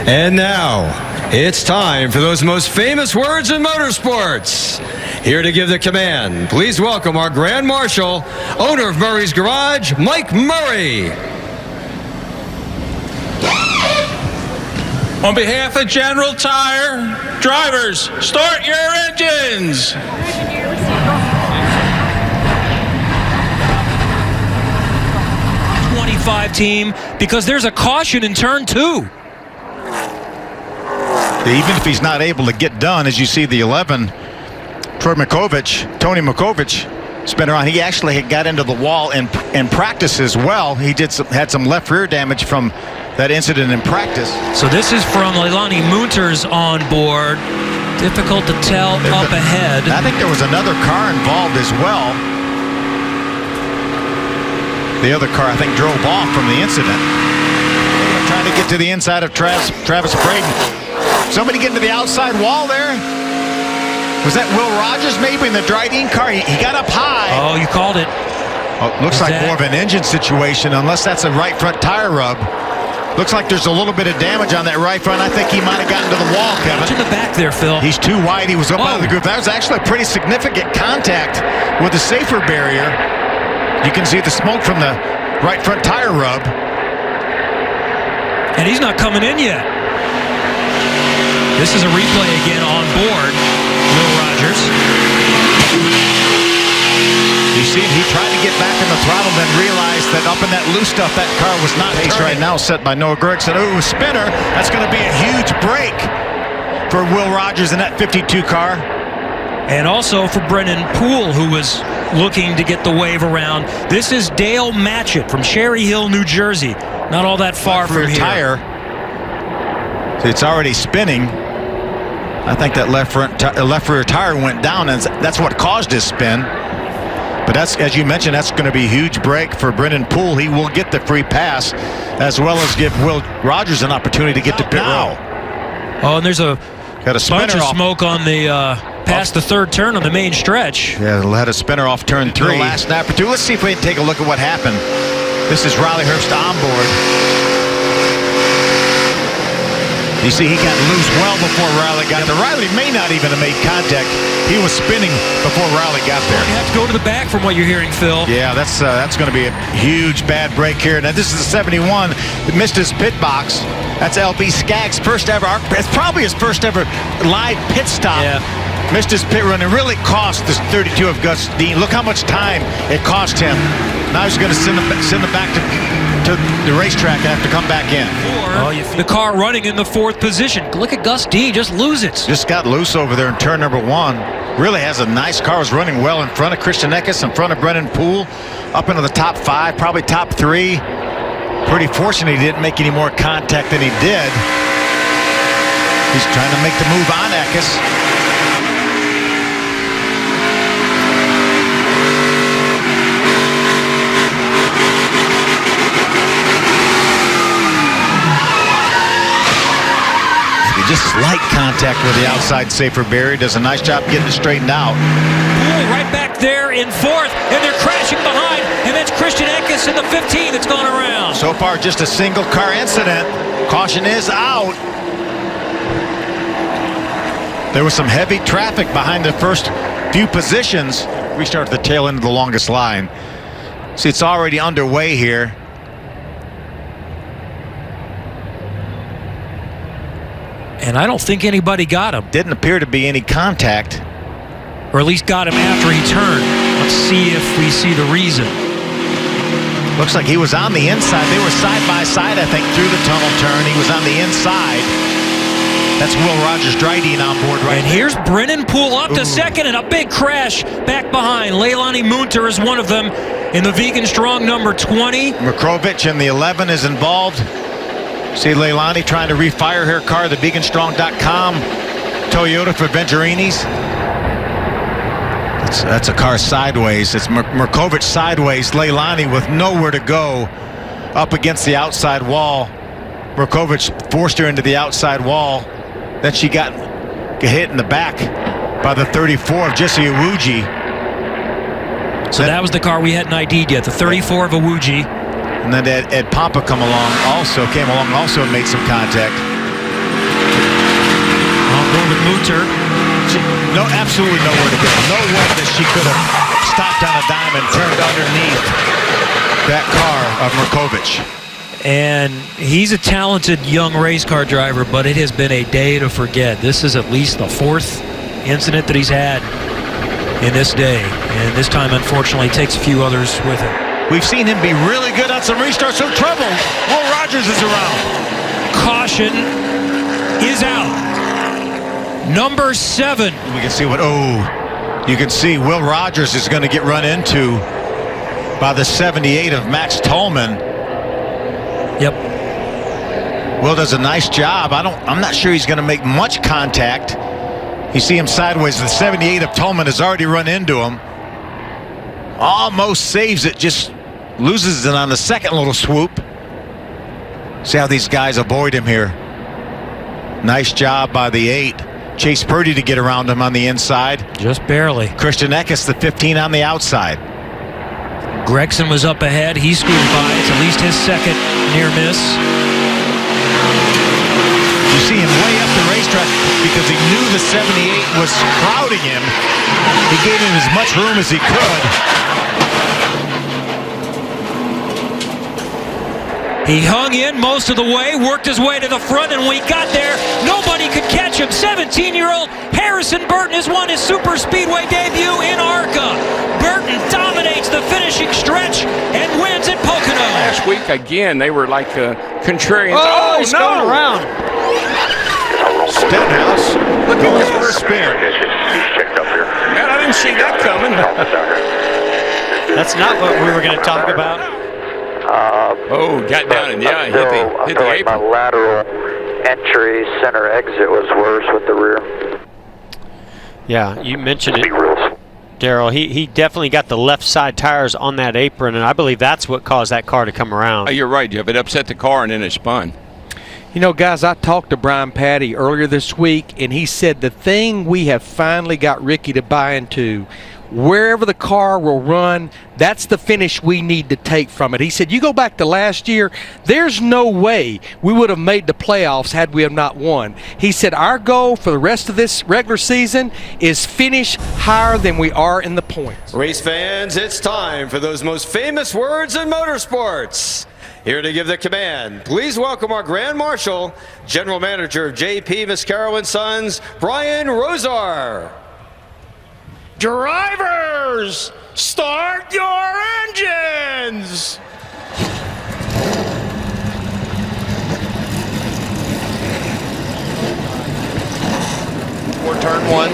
And now, it's time for those most famous words in motorsports. Here to give the command, please welcome our Grand Marshal, owner of Murray's Garage, Mike Murray. On behalf of General Tire, drivers, start your engines. 25 team, because there's a caution in turn 2. Even if he's not able to get done, as you see the 11, Tony Makovich, spin around. He actually had got into the wall in practice as well. He had some left rear damage from that incident in practice. So this is from Leilani Munters on board. Difficult to tell up ahead. I think there was another car involved as well. The other car, I think, drove off from the incident. Trying to get to the inside of Travis Braden. Somebody getting to the outside wall there. Was that Will Rogers maybe in the Dryden car? He got up high. Oh, you called it. Oh, looks like more of an engine situation, unless that's a right front tire rub. Looks like there's a little bit of damage on that right front. I think he might have gotten to the wall, Kevin. To the back there, Phil. He's too wide. He was up out of the groove. That was actually a pretty significant contact with the safer barrier. You can see the smoke from the right front tire rub. And he's not coming in yet. This is a replay again on board. Will Rogers. You see it, he tried to get back in the throttle, then realized that up in that loose stuff, that car was not pace right now set by Noah Gragson. Ooh, spinner. That's going to be a huge break for Will Rogers in that 52 car. And also for Brennan Poole, who was looking to get the wave around. This is Dale Matchett from Cherry Hill, New Jersey. Not all that far from here. Tire. So it's already spinning. I think that left rear tire went down, and that's what caused his spin. But that's, as you mentioned, that's going to be a huge break for Brennan Poole. He will get the free pass, as well as give Will Rogers an opportunity to get to pit row. Oh, and there's a bunch of off. Smoke on the past the third turn on the main stretch. Yeah, it'll had a spinner off turn 3. The last lap or 2. Let's see if we can take a look at what happened. This is Riley Herbst on board. You see, he got loose well before Riley got there. Riley may not even have made contact. He was spinning before Riley got there. You have to go to the back from what you're hearing, Phil. Yeah, that's going to be a huge bad break here. Now, this is the 71 that missed his pit box. That's LB Skaggs' first ever. It's probably his first ever live pit stop. Yeah. Missed his pit run. It really cost this 32 of Gus Dean. Look how much time it cost him. Now he's going to send him back to the racetrack and have to come back in. The car running in the 4th position. Look at Gus Dean, just lose it. Just got loose over there in turn number 1. Really has a nice car. Was running well in front of Christian Eckes, in front of Brennan Poole, up into the top 5, probably top 3. Pretty fortunate he didn't make any more contact than he did. He's trying to make the move on Eckes. Just slight contact with the outside safer barrier. Does a nice job getting it straightened out. Poole right back there in 4th, and they're crashing behind, and that's Christian Eckes in the 15 that's gone around. So far, just a single car incident. Caution is out. There was some heavy traffic behind the first few positions. We start at the tail end of the longest line. See, it's already underway here. And I don't think anybody got him. Didn't appear to be any contact. Or at least got him after he turned. Let's see if we see the reason. Looks like he was on the inside. They were side by side, I think, through the tunnel turn. He was on the inside. That's Will Rogers Dryden on board right And here's Brennan Poole up to 2nd, and a big crash back behind. Leilani Munter is one of them in the Vegan Strong number 20. Makrovich in the 11 is involved. See Leilani trying to refire her car, the veganstrong.com Toyota for Venturinis. That's a car sideways. It's Merkovich sideways. Leilani with nowhere to go up against the outside wall. Merkovich forced her into the outside wall. Then she got hit in the back by the 34 of Jesse Iwuji. So that was the car we hadn't ID'd yet, the 34 of Iwuji. And then Ed Pompa came along, also made some contact. Morgan Mutter. No, absolutely nowhere to go. No way that she could have stopped on a dime and turned underneath that car of Merkovich. And he's a talented young race car driver, but it has been a day to forget. This is at least the 4th incident that he's had in this day. And this time, unfortunately, takes a few others with him. We've seen him be really good on some restarts. So trouble. Will Rogers is around. Caution is out. Number 7. We can see you can see Will Rogers is going to get run into by the 78 of Max Tolman. Yep. Will does a nice job. I'm not sure he's going to make much contact. You see him sideways. The 78 of Tolman has already run into him. Almost saves it, just loses it on the second little swoop. See how these guys avoid him here. Nice job by the 8. Chase Purdy to get around him on the inside. Just barely. Christian Eckes, the 15 on the outside. Gregson was up ahead. He squeezed by. It's at least his second near miss. You see him way up the racetrack because he knew the 78 was crowding him. He gave him as much room as he could. He hung in most of the way, worked his way to the front, and when he got there, nobody could catch him. 17-year-old Harrison Burton has won his super speedway debut in ARCA. Burton dominates the finishing stretch and wins at Pocono. Last week, again, they were like contrarians. Oh, he's going around. Stenhouse goes for a spin. Man, I didn't see that coming. That's not what we were going to talk about. Got down and hit the like apron. My lateral entry center exit was worse with the rear. Yeah, you mentioned it, Big rules. Daryl. He definitely got the left side tires on that apron, and I believe that's what caused that car to come around. You're right, Jeff. It upset the car and then it spun. You know, guys, I talked to Brian Patty earlier this week, and he said the thing we have finally got Ricky to buy into, wherever the car will run, that's the finish we need to take from it. He said, you go back to last year, there's no way we would have made the playoffs had we have not won. He said, our goal for the rest of this regular season is finish higher than we are in the points. Race fans, it's time for those most famous words in motorsports. Here to give the command, please welcome our Grand Marshal, General Manager of JP Mascaro & Sons, Brian Rosar. Drivers, start your engines! For turn 1.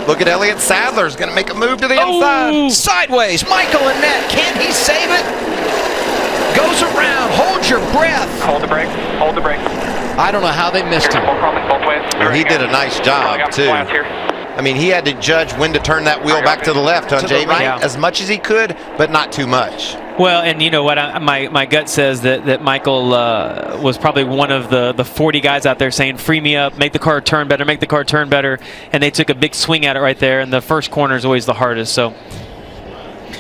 Look at Elliott Sadler's going to make a move to the inside. Sideways, Michael Annette, can he save it? Goes around, hold your breath. Hold the brake. Hold the brake. I don't know how they missed him. Both ways. Well, he did a nice job, too. I mean, he had to judge when to turn that wheel back to the left, huh, Jamie? As much as he could, but not too much. Well, and you know what? My gut says that Michael was probably one of the 40 guys out there saying, free me up, make the car turn better, make the car turn better. And they took a big swing at it right there. And the first corner is always the hardest. So,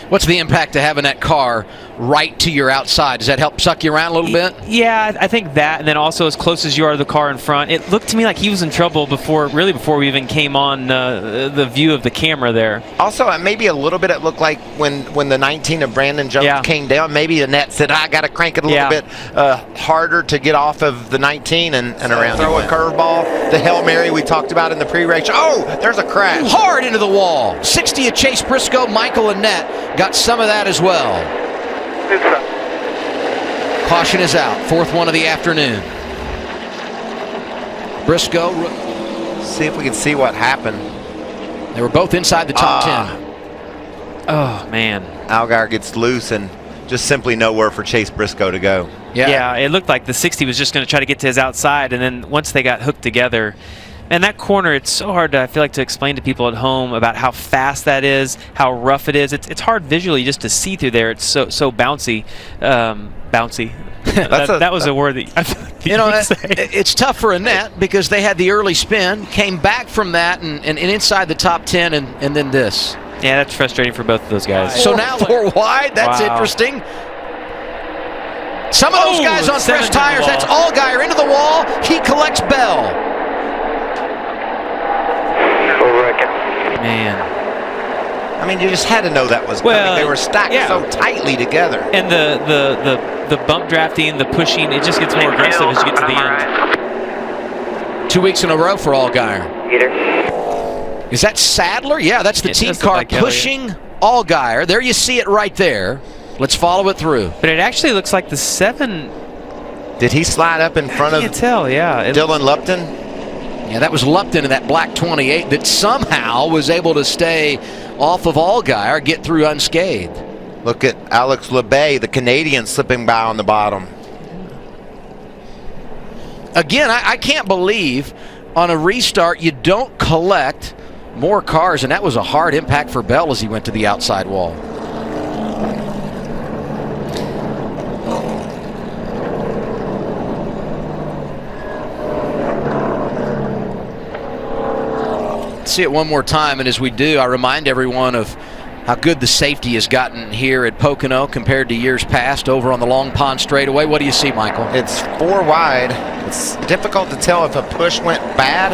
what's the impact of having that car right to your outside? Does that help suck you around a little bit? Yeah, I think that, and then also as close as you are to the car in front. It looked to me like he was in trouble before we even came on the view of the camera there. Also, maybe a little bit it looked like when the 19 of Brandon Jones came down, maybe Annette said, I got to crank it a little bit harder to get off of the 19 and around. Throw a curveball. The Hail Mary we talked about in the pre-race. Oh, there's a crash. Hard into the wall. 60 of Chase Briscoe, Michael Annette got some of that as well. Caution is out. 4th one of the afternoon. Briscoe. See if we can see what happened. They were both inside the top 10. Oh, man. Allgaier gets loose and just simply nowhere for Chase Briscoe to go. Yeah, it looked like the 60 was just going to try to get to his outside, and then once they got hooked together, and that corner, it's so hard, I feel like, to explain to people at home about how fast that is, how rough it is. It's hard visually just to see through there. It's so bouncy. Bouncy. that was a word that you know, it's tough for Annette because they had the early spin, came back from that, and inside the top 10, and then this. Yeah, that's frustrating for both of those guys. So now 4 wide. That's interesting. Some of those guys on fresh tires, that's Allgaier into the wall. He collects Bell. Man. I mean, you just had to know that was coming. They were stacked so tightly together. And the bump drafting, the pushing, it just gets more aggressive as you get to the end. 2 weeks in a row for Allgaier. Is that Sadler? Yeah, that's the team car like pushing Allgaier. There you see it right there. Let's follow it through. But it actually looks like the 7. Did he slide up in front of Dylan Lupton? Yeah, that was Lupton in that black 28 that somehow was able to stay off of Allgaier, get through unscathed. Look at Alex LeBay, the Canadian, slipping by on the bottom. Again, I can't believe on a restart you don't collect more cars, and that was a hard impact for Bell as he went to the outside wall. See it one more time, and as we do, I remind everyone of how good the safety has gotten here at Pocono compared to years past over on the Long Pond straightaway. What do you see, Michael? It's 4 wide. It's difficult to tell if a push went bad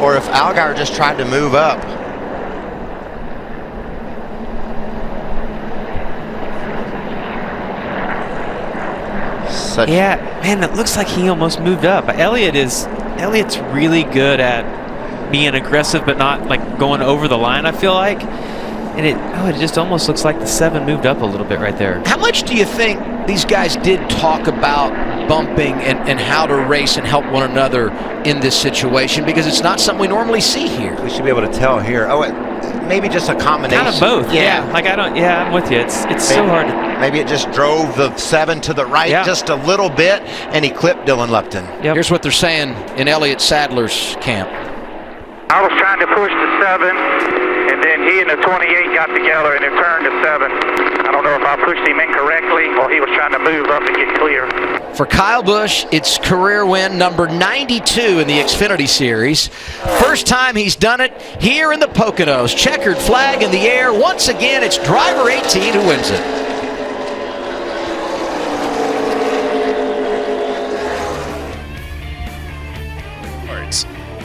or if Allgaier just tried to move up. Yeah, man, it looks like he almost moved up. Elliott's really good at being aggressive but not like going over the line, I feel like. And it just almost looks like the 7 moved up a little bit right there. How much do you think these guys did talk about bumping and how to race and help one another in this situation? Because it's not something we normally see here. We should be able to tell here. Oh, maybe just a combination. Kind of both. Yeah. I'm with you. It's so hard. Maybe it just drove the 7 to the right just a little bit, and he clipped Dylan Lupton. Yep. Here's what they're saying in Elliott Sadler's camp. I was trying to push the 7, and then he and the 28 got together and it turned to 7. I don't know if I pushed him incorrectly or he was trying to move up and get clear. For Kyle Busch, it's career win number 92 in the Xfinity Series. First time he's done it here in the Poconos. Checkered flag in the air. Once again, it's driver 18 who wins it.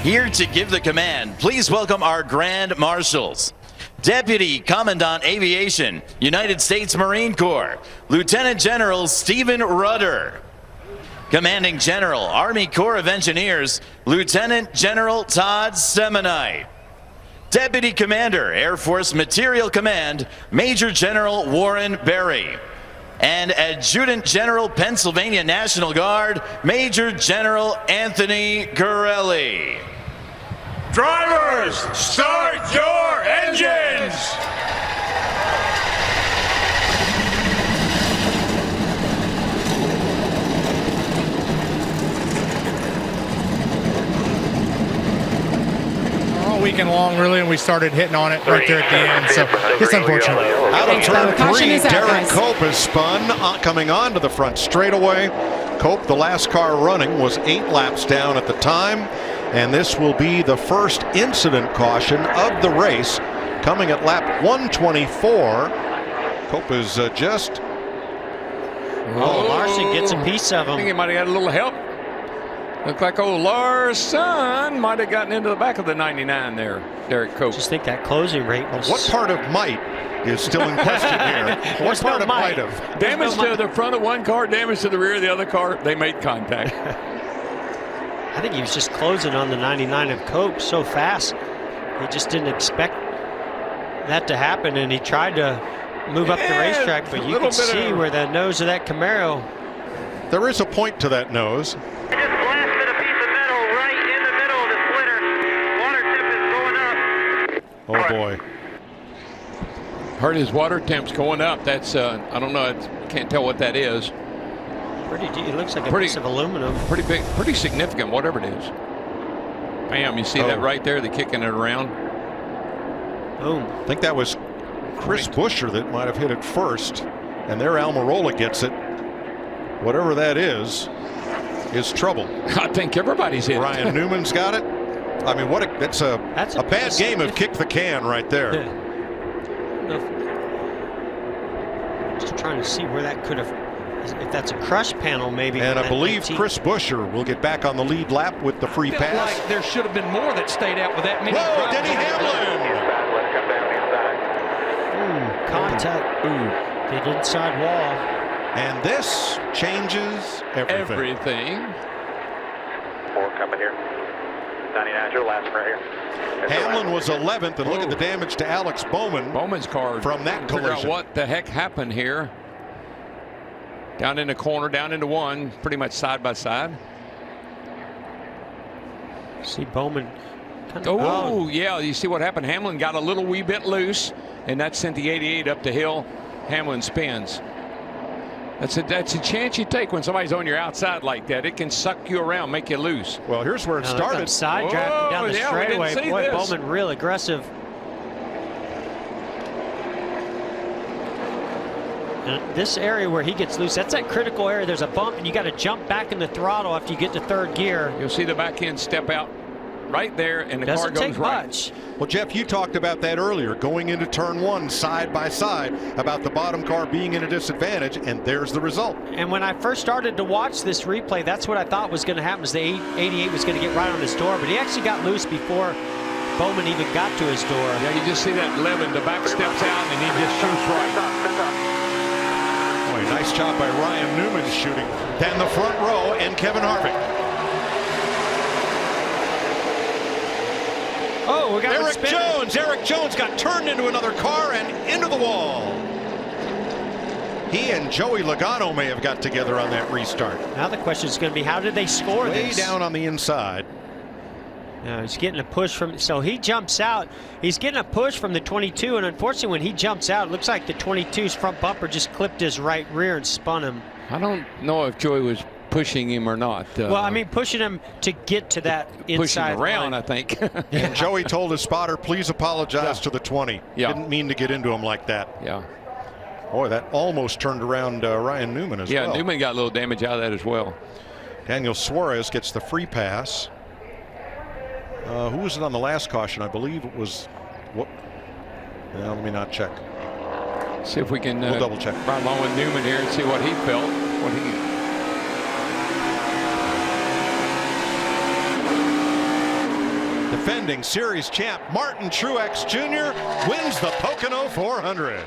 Here to give the command, please welcome our Grand Marshals. Deputy Commandant Aviation, United States Marine Corps, Lieutenant General Stephen Rudder. Commanding General, Army Corps of Engineers, Lieutenant General Todd Semonite. Deputy Commander, Air Force Material Command, Major General Warren Berry. And Adjutant General, Pennsylvania National Guard, Major General Anthony Gorelli. Drivers, start your engines! All weekend long, really, and we started hitting on it right there at the end, so it's unfortunate. Out of turn 3, Derek Cope is spun, coming onto the front straightaway. Cope, the last car running, was 8 laps down at the time, and this will be the first incident caution of the race, coming at lap 124. Cope is just... Oh, Larson gets a piece of him. I think he might have had a little help. Looked like old Larson might have gotten into the back of the 99 there, Derek Cope. Just think that closing rate was... What part of might is still in question here? What part of might of? Damage to the front of one car, damage to the rear of the other car. They made contact. I think he was just closing on the 99 of Cope so fast. He just didn't expect that to happen, and he tried to move up the racetrack, but you could see where the nose of that Camaro. There is a point to that nose. Oh boy. Heard his water temp's going up. That's I don't know. Can't tell what that is. It looks like a piece of aluminum. Pretty big, pretty significant, whatever it is. Bam! You see that right there? They're kicking it around. Boom. I think that was Chris Buescher that might have hit it first, and there Almirola gets it. Whatever that is trouble. I think everybody's hit. Ryan Newman's got it. I mean, that's a bad game of kick the can right there. Just trying to see where that could have, if that's a crush panel maybe. And I believe Chris Buescher will get back on the lead lap with the free pass. Like there should have been more that stayed out with that many. Whoa, Denny Hamlin! contact. Get inside wall. And this changes everything. 4 coming here. 99 is your last one right here. Hamlin was 11th, and look at the damage to Alex Bowman. Bowman's car from that figure collision. out what the heck happened here. Down in the corner, down into one, pretty much side by side. See Bowman. Oh, yeah, you see what happened? Hamlin got a little wee bit loose, and that sent the 88 up the hill. Hamlin spins. That's a chance you take when somebody's on your outside like that. It can suck you around, make you loose. Well, here's where it started. Side drafting down the straightaway. Boy, Bowman real aggressive. And this area where he gets loose, that's that critical area. There's a bump, and you got to jump back in the throttle after you get to third gear. You'll see the back end step out right there, and the car goes right. Much. Well, Jeff, you talked about that earlier, going into turn one side by side, about the bottom car being in a disadvantage, and there's the result. And when I first started to watch this replay, that's what I thought was going to happen, is the 88 was going to get right on his door, but he actually got loose before Bowman even got to his door. Yeah, you just see that Levin, the back steps out, and he just shoots right. Boy, nice job by Ryan Newman shooting down the front row, and Kevin Harvick. Oh, we got Eric Jones got turned into another car and into the wall. He and Joey Logano may have got together on that restart. Now the question is going to be, how did they score this? Way down on the inside. Now he's getting a push from, so he jumps out. He's getting a push from the 22, and unfortunately when he jumps out, it looks like the 22's front bumper just clipped his right rear and spun him. I don't know if Joey was pushing him or not. Well, I mean, pushing him to get to that inside pushing around, line. I think. And Joey told his spotter, please apologize to the 20. Yeah. Didn't mean to get into him like that. Yeah. Boy, that almost turned around Ryan Newman as well. Yeah, Newman got a little damage out of that as well. Daniel Suarez gets the free pass. Who was it on the last caution? I believe it was. What? Well, let me not check. See if we can we'll double check. Ride along with Newman here and see what he felt. Defending series champ Martin Truex Jr. wins the Pocono 400.